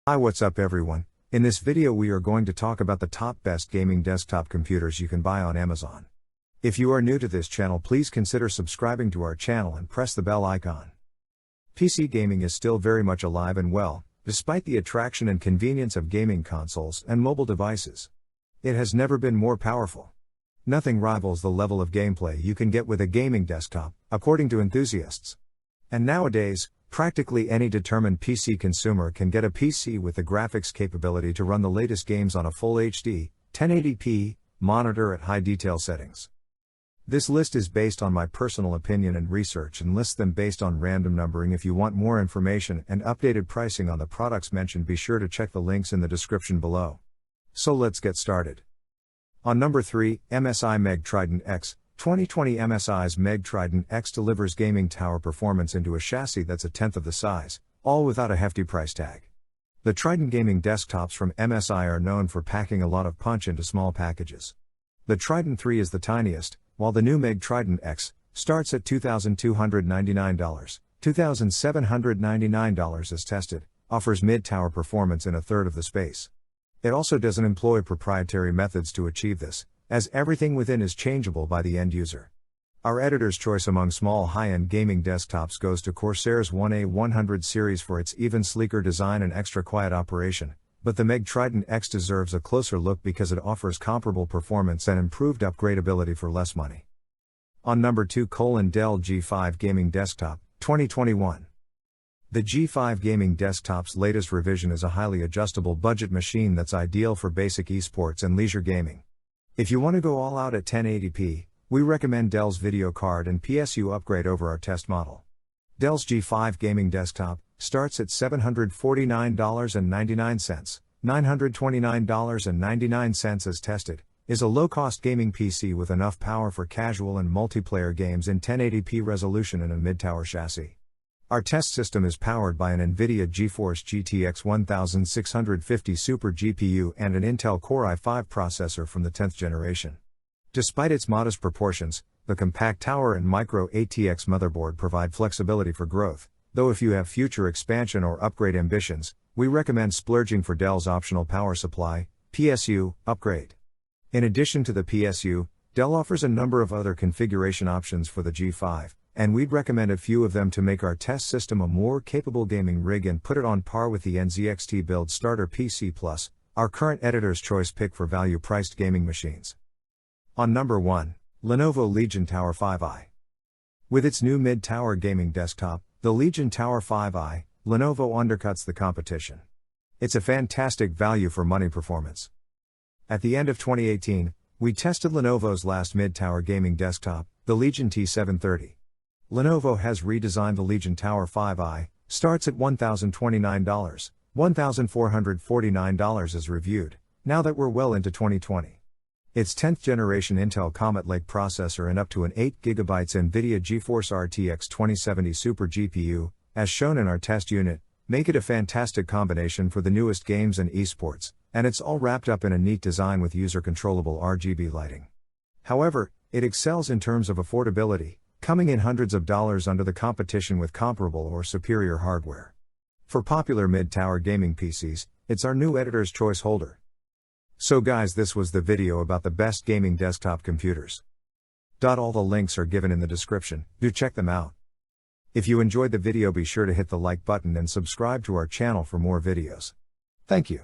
Hi, what's up everyone? In this video we are going to talk about the top best gaming desktop computers you can buy on Amazon. If you are new to this channel, please consider subscribing to our channel and press the bell icon. PC gaming is still very much alive and well, despite the attraction and convenience of gaming consoles and mobile devices. It has never been more powerful. Nothing rivals the level of gameplay you can get with a gaming desktop, according to enthusiasts. And nowadays, practically any determined PC consumer can get a PC with the graphics capability to run the latest games on a full HD, 1080p, monitor at high detail settings. This list is based on my personal opinion and research and lists them based on random numbering. If you want more information and updated pricing on the products mentioned, be sure to check the links in the description below. So let's get started. On number 3, MSI MEG Trident X. 2020 MSI's MEG Trident X delivers gaming tower performance into a chassis that's a tenth of the size, all without a hefty price tag. The Trident gaming desktops from MSI are known for packing a lot of punch into small packages. The Trident 3 is the tiniest, while the new MEG Trident X starts at $2,299, $2,799 as tested, offers mid-tower performance in a third of the space. It also doesn't employ proprietary methods to achieve this, as everything within is changeable by the end user. Our editor's choice among small high-end gaming desktops goes to Corsair's 1A100 series for its even sleeker design and extra quiet operation, but the MEG Trident X deserves a closer look because it offers comparable performance and improved upgradability for less money. On number 2, Dell G5 Gaming Desktop, 2021. The G5 Gaming Desktop's latest revision is a highly adjustable budget machine that's ideal for basic esports and leisure gaming. If you want to go all out at 1080p, we recommend Dell's video card and PSU upgrade over our test model. Dell's G5 Gaming Desktop starts at $749.99, $929.99 as tested, is a low-cost gaming PC with enough power for casual and multiplayer games in 1080p resolution and a mid-tower chassis. Our test system is powered by an NVIDIA GeForce GTX 1650 Super GPU and an Intel Core i5 processor from the 10th generation. Despite its modest proportions, the compact tower and micro ATX motherboard provide flexibility for growth, though if you have future expansion or upgrade ambitions, we recommend splurging for Dell's optional power supply, PSU, upgrade. In addition to the PSU, Dell offers a number of other configuration options for the G5, and we'd recommend a few of them to make our test system a more capable gaming rig and put it on par with the NZXT Build Starter PC Plus, our current editor's choice pick for value-priced gaming machines. On number 1, Lenovo Legion Tower 5i. With its new mid-tower gaming desktop, the Legion Tower 5i, Lenovo undercuts the competition. It's a fantastic value for money performance. At the end of 2018, we tested Lenovo's last mid-tower gaming desktop, the Legion T730. Lenovo has redesigned the Legion Tower 5i, starts at $1,029, $1,449 as reviewed, now that we're well into 2020. Its 10th generation Intel Comet Lake processor and up to an 8GB NVIDIA GeForce RTX 2070 Super GPU, as shown in our test unit, make it a fantastic combination for the newest games and esports, and it's all wrapped up in a neat design with user-controllable RGB lighting. However, it excels in terms of affordability, coming in hundreds of dollars under the competition with comparable or superior hardware. For popular mid-tower gaming PCs, it's our new editor's choice holder. So guys, this was the video about the best gaming desktop computers. All the links are given in the description, do check them out. If you enjoyed the video, be sure to hit the like button and subscribe to our channel for more videos. Thank you.